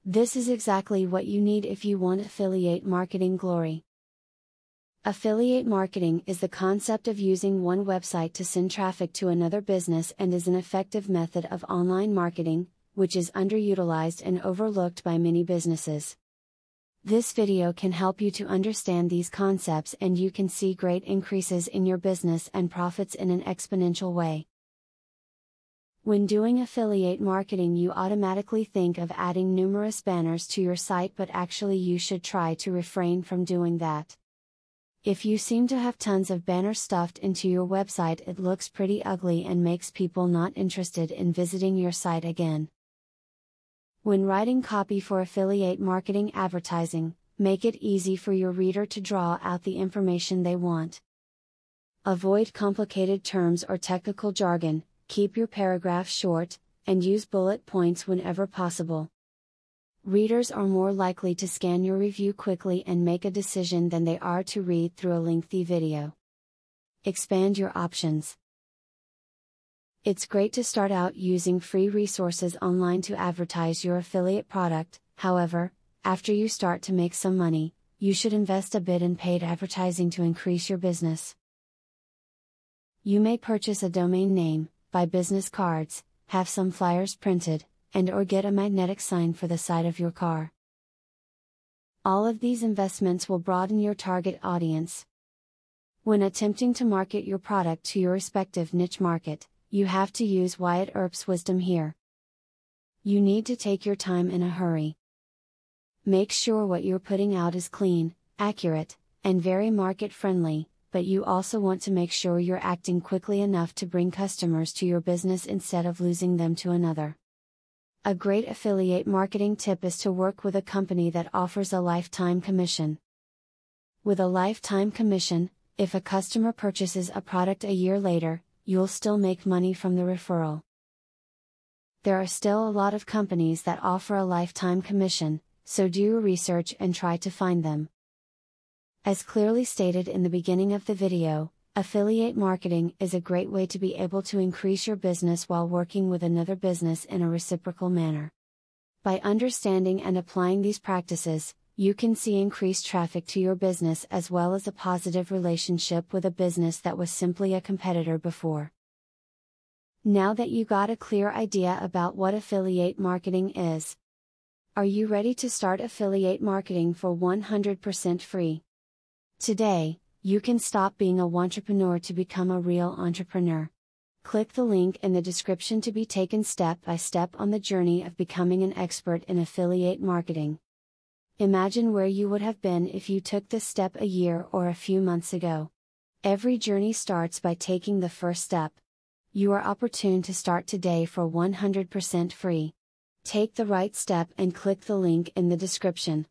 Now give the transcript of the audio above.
This is exactly what you need if you want affiliate marketing glory. Affiliate marketing is the concept of using one website to send traffic to another business and is an effective method of online marketing, which is underutilized and overlooked by many businesses. This video can help you to understand these concepts and you can see great increases in your business and profits in an exponential way. When doing affiliate marketing, you automatically think of adding numerous banners to your site, but actually you should try to refrain from doing that. If you seem to have tons of banners stuffed into your website, it looks pretty ugly and makes people not interested in visiting your site again. When writing copy for affiliate marketing advertising, make it easy for your reader to draw out the information they want. Avoid complicated terms or technical jargon, keep your paragraph short, and use bullet points whenever possible. Readers are more likely to scan your review quickly and make a decision than they are to read through a lengthy video. Expand your options. It's great to start out using free resources online to advertise your affiliate product. However, after you start to make some money, you should invest a bit in paid advertising to increase your business. You may purchase a domain name, buy business cards, have some flyers printed, and/or get a magnetic sign for the side of your car. All of these investments will broaden your target audience. When attempting to market your product to your respective niche market, you have to use Wyatt Earp's wisdom here. You need to take your time in a hurry. Make sure what you're putting out is clean, accurate, and very market-friendly, but you also want to make sure you're acting quickly enough to bring customers to your business instead of losing them to another. A great affiliate marketing tip is to work with a company that offers a lifetime commission. With a lifetime commission, if a customer purchases a product a year later, you'll still make money from the referral. There are still a lot of companies that offer a lifetime commission, so do your research and try to find them. As clearly stated in the beginning of the video, affiliate marketing is a great way to be able to increase your business while working with another business in a reciprocal manner. By understanding and applying these practices, you can see increased traffic to your business as well as a positive relationship with a business that was simply a competitor before. Now that you got a clear idea about what affiliate marketing is, are you ready to start affiliate marketing for 100% free? Today, you can stop being a wantrepreneur to become a real entrepreneur. Click the link in the description to be taken step by step on the journey of becoming an expert in affiliate marketing. Imagine where you would have been if you took this step a year or a few months ago. Every journey starts by taking the first step. You are opportune to start today for 100% free. Take the right step and click the link in the description.